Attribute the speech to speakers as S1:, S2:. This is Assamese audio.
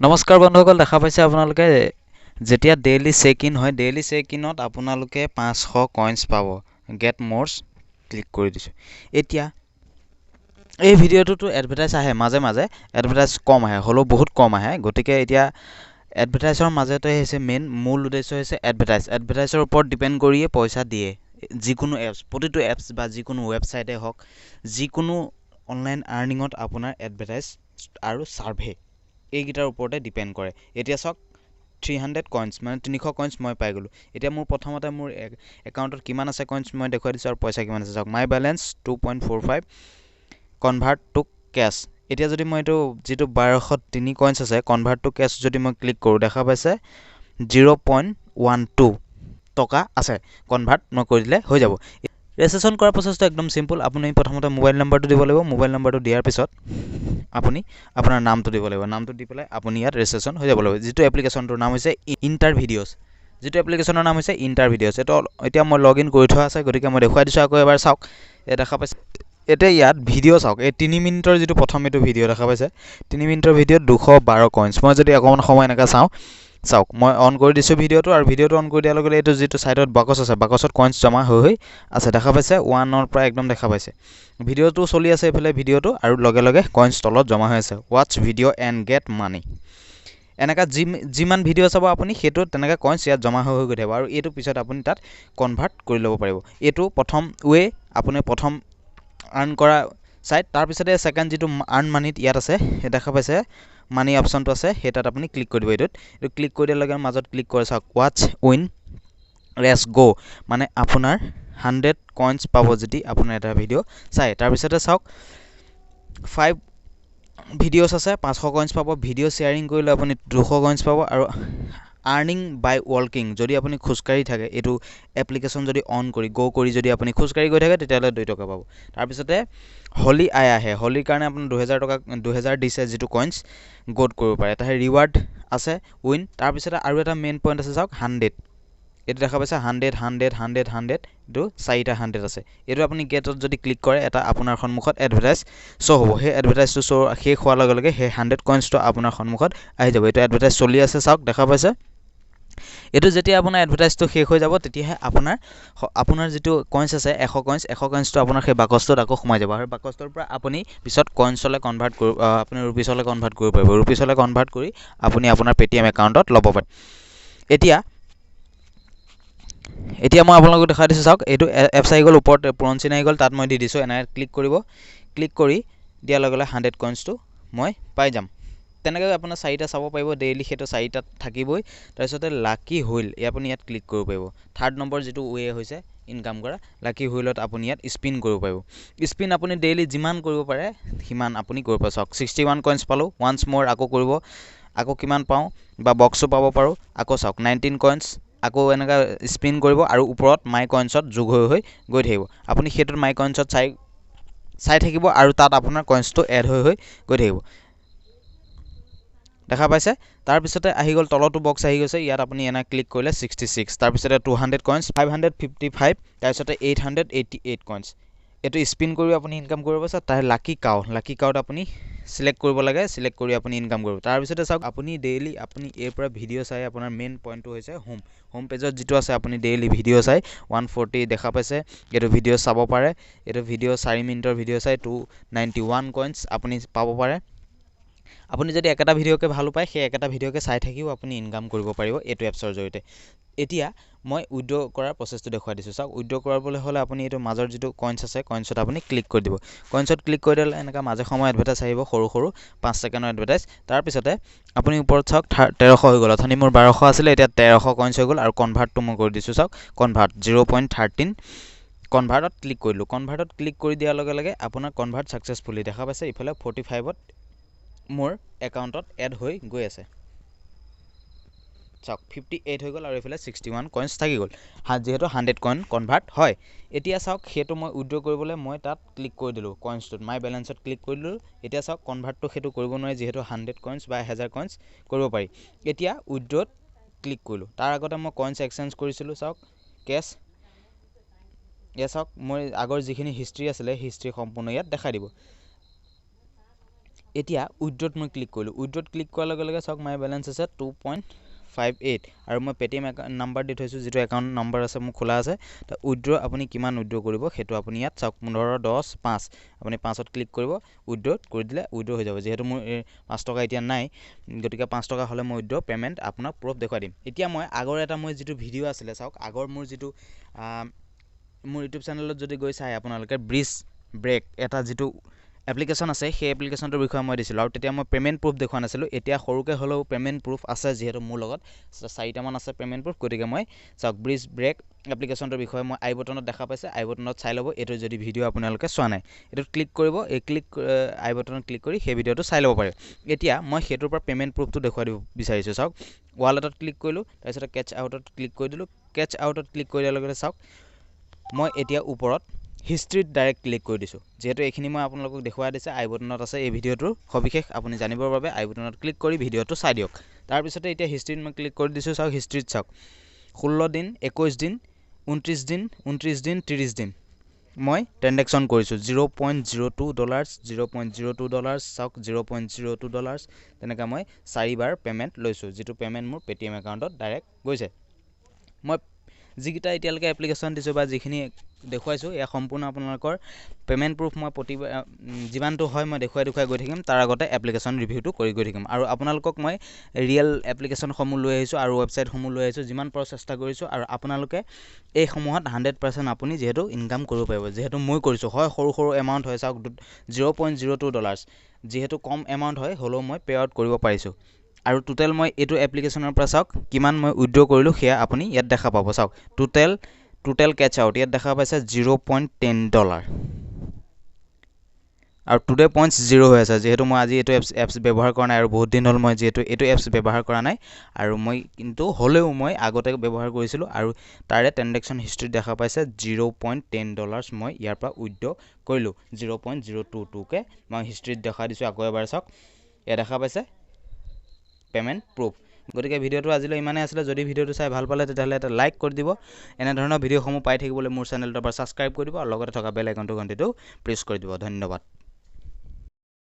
S1: নমস্কাৰ বন্ধুসকল, দেখা পাইছে আপোনালোকে যেতিয়া ডেইলি চেক ইন হয়, ডেইলি চেক ইনত আপোনালোকে 500 কইন্স পাব। গেট মোৰছ ক্লিক কৰি দিছোঁ। এতিয়া এই ভিডিঅ'টোতো এডভাৰটাইজ আহে, মাজে মাজে এডভাৰটাইজ কম আহে, হ'লেও বহুত কম আহে। গতিকে এতিয়া এডভাৰটাইজৰ মাজতে হৈছে মূল উদ্দেশ্য হৈছে এডভাৰটাইজৰ ওপৰত ডিপেণ্ড কৰিয়ে পইচা দিয়ে। যিকোনো এপছ, প্ৰতিটো এপছ বা যিকোনো ৱেবছাইটে হওক, যিকোনো অনলাইন আৰ্নিঙত আপোনাৰ এডভাৰটাইজ আৰু ছাৰ্ভে এইকেইটাৰ ওপৰতে ডিপেণ্ড কৰে। এতিয়া চাওক 300 কইন্স মানে 300 কইন্স মই পাই গ'লোঁ। এতিয়া মোৰ প্ৰথমতে মোৰ একাউণ্টত কিমান আছে কইন্স মই দেখুৱাই দিছোঁ আৰু পইচা কিমান আছে চাওক। মাই বেলেঞ্চ 2.45, কনভাৰ্ট টু কেছ। এতিয়া যদি মই এইটো যিটো 1203 কইন্স আছে কনভাৰ্ট টু কেছ যদি মই ক্লিক কৰোঁ, দেখা পাইছে 0.12 টকা আছে। কনভাৰ্ট মই কৰি দিলে হৈ যাব। ৰেজিষ্ট্ৰেশ্যন কৰাৰ প্ৰচেছটো একদম চিম্পুল। আপুনি প্ৰথমতে মোবাইল নম্বৰটো দিব লাগিব। মোবাইল নম্বৰটো দিয়াৰ পিছত আপুনি আপোনাৰ নামটো দিব লাগিব। নামটো দি পেলাই আপুনি ইয়াত ৰেজিষ্ট্ৰেশ্যন হৈ যাব লাগিব। যিটো এপ্লিকেশ্যনটোৰ নাম হৈছে ইণ্টাৰ ভিডিঅ'ছ, যিটো এপ্লিকেশ্যনৰ নাম হৈছে ইণ্টাৰ ভিডিঅ'ছ। এইটো এতিয়া মই লগ ইন কৰি থোৱা আছে, গতিকে মই দেখুৱাই দিছোঁ আকৌ এবাৰ চাওক। এই দেখা পাইছে, এতিয়া ইয়াত ভিডিঅ' চাওক। এই 3 মিনিটৰ যিটো প্ৰথম এইটো ভিডিঅ' দেখা পাইছে, 3 মিনিটৰ ভিডিঅ'ত 212 কইন্স। মই যদি অকণমান সময় এনেকৈ চাওক, মই অন কৰি দিছোঁ ভিডিঅ'টো, আৰু ভিডিঅ'টো অন কৰি দিয়াৰ লগে লগে এইটো যিটো ছাইডত বাকচ আছে, বাকচত কইন্স জমা হৈ আছে। দেখা পাইছে 1ৰ পৰা একদম দেখা পাইছে। ভিডিঅ'টো চলি আছে এইফালে ভিডিঅ'টো, আৰু লগে লগে কইন্স তলত জমা হৈ আছে। ৱাটচ ভিডিঅ' এণ্ড গেট মানি। এনেকুৱা যিমান ভিডিঅ' চাব আপুনি সেইটো তেনেকৈ কইন্স ইয়াত জমা হৈ গৈ থাকিব, আৰু এইটো পিছত আপুনি তাত কনভাৰ্ট কৰি ল'ব পাৰিব। এইটো প্ৰথম আপুনি প্ৰথম আৰ্ণ কৰা ছাইট। তাৰপিছতে ছেকেণ্ড যিটো আৰ্ণ মানিত ইয়াত আছে, সেই দেখা পাইছে মানি অপশ্যনটো আছে, সেই তাত আপুনি ক্লিক কৰি দিব। এইটো ক্লিক কৰি দিয়াৰ লগে মাজত ক্লিক কৰে চাওক, ৱাটচ উইন ৰেছ গ', মানে আপোনাৰ 100 কইন্স পাব যদি আপোনাৰ এটা ভিডিঅ' চাই। তাৰপিছতে চাওক 5 ভিডিঅ'ছ আছে, 500 কইন্স পাব। ভিডিঅ' শ্বেয়াৰিং কৰিলে আপুনি 200 কইন্স পাব। আৰু আৰ্নিং বাই ৱাকিং, যদি আপুনি খোজকাঢ়ি থাকে, এইটো এপ্লিকেশ্যন যদি অন কৰি যদি আপুনি খোজকাঢ়ি গৈ থাকে তেতিয়াহ'লে 2 টকা পাব। তাৰপিছতে হলি আহে, হলিৰ কাৰণে আপোনাৰ 2000 দিছে, যিটো কইন্স গ'ত কৰিব পাৰে। তাৰ ৰিৱাৰ্ড আছে উইন। তাৰপিছতে আৰু এটা মেইন পইণ্ট আছে চাওক 100, এইটো দেখা পাইছে 100 এইটো 4টা 100 আছে। এইটো আপুনি গেটত যদি ক্লিক কৰে, এটা আপোনাৰ সন্মুখত এডভাৰটাইজ শ্ব' হ'ব। সেই এডভাৰটাইজটো শেষ হোৱাৰ লগে লগে সেই 100 কইন্সটো আপোনাৰ সন্মুখত আহি যাব। এইটো এডভাৰটাইজ চলি আছে চাওক, দেখা পাইছে। এইটো যেতিয়া আপোনাৰ এডভাৰটাইজটো শেষ হৈ যাব, তেতিয়াহে আপোনাৰ যিটো কইন্স আছে 100 কইন্সটো আপোনাৰ সেই বাকচটোত আকৌ সোমাই যাব, আৰু বাকচটোৰ পৰা আপুনি পিছত কইন্সলৈ কনভাৰ্ট কৰিব, আপুনি ৰুপিছলৈ কনভাৰ্ট কৰিব পাৰিব। ৰুপিছলৈ কনভাৰ্ট কৰি আপুনি আপোনাৰ পে'টিএম একাউণ্টত ল'ব পাৰে। এতিয়া মই আপোনালোকক দেখাই দিছোঁ চাওক, এইটো এপছ আহি গ'ল, ওপৰত পুৰণচিন আহি গ'ল, তাত মই দি দিছোঁ। এনেকৈ ক্লিক কৰিব, ক্লিক কৰি দিয়াৰ লগে লগে 100 কইন্সটো মই পাই যাম। তেনেকৈ আপোনাৰ 4টা চাব পাৰিব ডেইলি, সেইটো 4টাত থাকিবই। তাৰপিছতে লাকি হুইল, আপুনি ইয়াত ক্লিক কৰিব পাৰিব। 3rd নম্বৰ যিটো হৈছে ইনকাম কৰা, লাকি হুইলত আপুনি ইয়াত স্পিন কৰিব পাৰিব। স্পিন আপুনি ডেইলি যিমান কৰিব পাৰে সিমান আপুনি কৰিব পাৰে। চাওক 61 কইন্স পালোঁ, ওৱান্স মোৰ আকৌ কৰিব, আকৌ কিমান পাওঁ, বা বক্সো পাব পাৰোঁ। আকৌ চাওক 19 কইন্স, আকৌ এনেকৈ স্পিন কৰিব, আৰু ওপৰত মাই কইন্সত যোগ হৈ গৈ থাকিব। আপুনি সেইটোত মাই কইন্সত চাই থাকিব, আৰু তাত আপোনাৰ কইন্সটো এড হৈ গৈ থাকিব, দেখা পাইছে। তাৰপিছতে আহি গ'ল, তলতো বক্স আহি গৈছে, ইয়াত আপুনি এনে ক্লিক কৰিলে 66, তাৰপিছতে 200 কইন্স, 555, তাৰপিছতে 888 কইন্স। এইটো স্পিন কৰি আপুনি ইনকাম কৰিব পাৰিছে। তাৰ লাকি কাউত আপুনি চিলেক্ট কৰিব লাগে, চিলেক্ট কৰি আপুনি ইনকাম কৰিব। তাৰপিছতে চাওক, আপুনি ডেইলি আপুনি এইৰ পৰা ভিডিঅ' চাই, আপোনাৰ মেইন পইণ্টটো হৈছে হোম পেজত যিটো আছে, আপুনি ডেইলি ভিডিঅ' চাই 140 দেখা পাইছে, এইটো ভিডিঅ' চাব পাৰে। এইটো ভিডিঅ' 4 মিনিটৰ ভিডিঅ' চাই 291 কইন্স আপুনি পাব পাৰে। আপুনি যদি একেটা ভিডিঅ'কে ভাল পায়, সেই একেটা ভিডিঅ'কে চাই থাকিও আপুনি ইনকাম কৰিব পাৰিব এইটো এপছৰ জৰিয়তে। এতিয়া মই উইড্ৰ কৰাৰ প্ৰচেছটো দেখুৱাই দিছোঁ চাওক। উইড্ৰ কৰিবলৈ হ'লে আপুনি এইটো মাজৰ যিটো কইন্স আছে, কইন্সত আপুনি ক্লিক কৰি দিব। কইন্সত ক্লিক কৰি দিলে এনেকৈ মাজে সময়ে এডভাৰটাইজ আহিব, সৰু 5 ছেকেণ্ডৰ এডভাৰটাইজ। তাৰপিছতে আপুনি ওপৰত চাওক 1300 হৈ গ'ল, অথনি মোৰ 1200 আছিলে, এতিয়া 1300 কইন্স হৈ গ'ল। আৰু কনভাৰ্টটো মই কৰি দিছোঁ চাওক, কনভাৰ্ট 0.13, কনভাৰ্টত ক্লিক কৰিলোঁ। কনভাৰ্টত ক্লিক কৰি দিয়াৰ লগে লগে আপোনাৰ কনভাৰ্ট ছাকচেছফুলি, দেখা পাইছে ইফালে 45ত মোৰ একাউণ্টত এড হৈ গৈ আছে। চাওক 58 হৈ গ'ল, আৰু এইফালে 61 কইন্স থাকি গ'ল, যিহেতু 100 কইন কনভাৰ্ট হয়। এতিয়া চাওক, সেইটো মই উইড্ৰ কৰিবলৈ মই তাত ক্লিক কৰি দিলোঁ, কইন্সটোত মাই বেলেঞ্চত ক্লিক কৰি দিলোঁ। এতিয়া চাওক, কনভাৰ্টটো সেইটো কৰিব নোৱাৰি, যিহেতু 100 কইন্স বা 1000 কইন্স কৰিব পাৰি। এতিয়া উইড্ৰত ক্লিক কৰিলোঁ। তাৰ আগতে মই কইন্স এক্সচেঞ্জ কৰিছিলোঁ, চাওক কেছ। ইয়াত চাওক, মই আগৰ যিখিনি হিষ্ট্ৰী আছিলে, হিষ্ট্ৰী সম্পূৰ্ণ ইয়াত দেখাই দিব। এতিয়া উইথড্ৰত মই ক্লিক কৰিলোঁ উইথড্ৰত ক্লিক কৰাৰ লগে লগে চাওক মাই বেলেঞ্চ আছে 2.58 আৰু মই পেটিএম নাম্বাৰ দি থৈছোঁ যিটো একাউণ্ট নাম্বাৰ আছে মোৰ খোলা আছে তো উইথড্ৰ আপুনি কিমান উইথড্ৰ কৰিব সেইটো আপুনি ইয়াত চাওক 15.10.5 আপুনি 5ত ক্লিক কৰিব উইথড্ৰ কৰি দিলে উইথড্ৰ হৈ যাব যিহেতু মোৰ 5 টকা এতিয়া নাই গতিকে 5 টকা হ'লে মই উইথড্ৰ পে'মেণ্ট আপোনাক প্ৰুফ দেখুৱাই দিম এতিয়া মই আগৰ এটা মই যিটো ভিডিঅ' আছিলে চাওক আগৰ মোৰ যিটো মোৰ ইউটিউব চেনেলত যদি গৈ চাই আপোনালোকে ব্ৰিজ ব্ৰেক এটা যিটো এপ্লিকেশ্যন আছে সেই এপ্লিকেশ্যনটোৰ বিষয়ে মই দিছিলোঁ আৰু তেতিয়া মই পে'মেণ্ট প্ৰুফ দেখুওৱা নাছিলোঁ এতিয়া সৰুকৈ হ'লেও পে'মেণ্ট প্ৰুফ আছে যিহেতু মোৰ লগত 4টামান আছে পে'মেণ্ট প্ৰুফ গতিকে মই চাওক ব্ৰিজ ব্ৰেক এপ্লিকেশ্যনটোৰ বিষয়ে মই আই বটনত দেখা পাইছে আই বটনত চাই ল'ব এইটো যদি ভিডিঅ' আপোনালোকে চোৱা নাই এইটোত ক্লিক কৰিব এই আই বটনত ক্লিক কৰি সেই ভিডিঅ'টো চাই ল'ব পাৰে এতিয়া মই সেইটোৰ পৰা পে'মেণ্ট প্ৰুফটো দেখুৱাই দিব বিচাৰিছোঁ চাওক ৱালেটত ক্লিক কৰিলোঁ তাৰপিছত কেচ আউটত ক্লিক কৰি দিলোঁ কেচ আউটত ক্লিক কৰি দিয়াৰ লগে লগে চাওক মই এতিয়া ওপৰত হিষ্ট্ৰীত ডাইৰেক্ট ক্লিক কৰি দিছোঁ যিহেতু এইখিনি মই আপোনালোকক দেখুৱাই দিছে আই বটনত আছে এই ভিডিঅ'টোৰ সবিশেষ আপুনি জানিবৰ বাবে আই বটনত ক্লিক কৰি ভিডিঅ'টো চাই দিয়ক তাৰপিছতে এতিয়া হিষ্ট্ৰীত মই ক্লিক কৰি দিছোঁ চাওক হিষ্ট্ৰীত চাওক 16 দিন 21 দিন 29 দিন 29 দিন 30 দিন মই ট্ৰেনজেকশ্যন কৰিছোঁ $0.02 চাওক $0.02 তেনেকৈ মই 4বাৰ পে'মেণ্ট লৈছোঁ যিটো পে'মেণ্ট মোৰ পে'টিএম একাউণ্টত ডাইৰেক্ট গৈছে মই যিকেইটা এতিয়ালৈকে এপ্লিকেশ্যন দিছোঁ বা যিখিনি দেখুৱাইছোঁ এয়া সম্পূৰ্ণ আপোনালোকৰ পে'মেণ্ট প্ৰুফ মই প্ৰতিবাৰ যিমানটো হয় মই দেখুৱাই গৈ থাকিম তাৰ আগতে এপ্লিকেশ্যন ৰিভিউটো কৰি গৈ থাকিম আৰু আপোনালোকক মই ৰিয়েল এপ্লিকেশ্যনসমূহ লৈ আহিছোঁ আৰু ৱেবছাইটসমূহ লৈ আহিছোঁ যিমান পাৰোঁ চেষ্টা কৰিছোঁ আৰু আপোনালোকে এইসমূহত 100% আপুনি যিহেতু ইনকাম কৰিব পাৰিব যিহেতু মই কৰিছোঁ হয় সৰু এমাউণ্ট হয় চাওক $0.02 যিহেতু কম এমাউণ্ট হয় হ'লেও মই পে' আউট কৰিব পাৰিছোঁ আৰু টোটেল মই এইটো এপ্লিকেশ্যনৰ পৰা চাওক কিমান মই উইথড্ৰ কৰিলোঁ সেয়া আপুনি ইয়াত দেখা পাব চাওক টোটেল কেচ আউট ইয়াত দেখা পাইছে $0.10 আৰু টুডে পইণ্টছ 0 হৈ আছে যিহেতু মই আজি এইটো এপছ ব্যৱহাৰ কৰা নাই আৰু বহুত দিন হ'ল মই যিহেতু এইটো এপছ ব্যৱহাৰ কৰা নাই আৰু মই কিন্তু হ'লেও মই আগতে ব্যৱহাৰ কৰিছিলোঁ আৰু তাৰে ট্ৰেনজেকশ্যন হিষ্ট্ৰীত দেখা পাইছে $0.10 মই ইয়াৰ পৰা উইথড্ৰ কৰিলোঁ 0.022কৈ মই হিষ্ট্ৰীত দেখাই দিছোঁ আকৌ এবাৰ চাওক ইয়াত দেখা পাইছে পে'মেণ্ট প্ৰুফ গতিকে ভিডিঅ'টো আজিলৈ ইমানেই আছিলে যদি ভিডিঅ'টো চাই ভাল পালে তেতিয়াহ'লে এটা লাইক কৰি দিব এনেধৰণৰ ভিডিঅ'সমূহ পাই থাকিবলৈ মোৰ চেনেলটো এবাৰ ছাবস্ক্ৰাইব কৰি দিব আৰু লগতে থকা বেল আইকনটো ঘণ্টিটো প্ৰেছ কৰি দিব ধন্যবাদ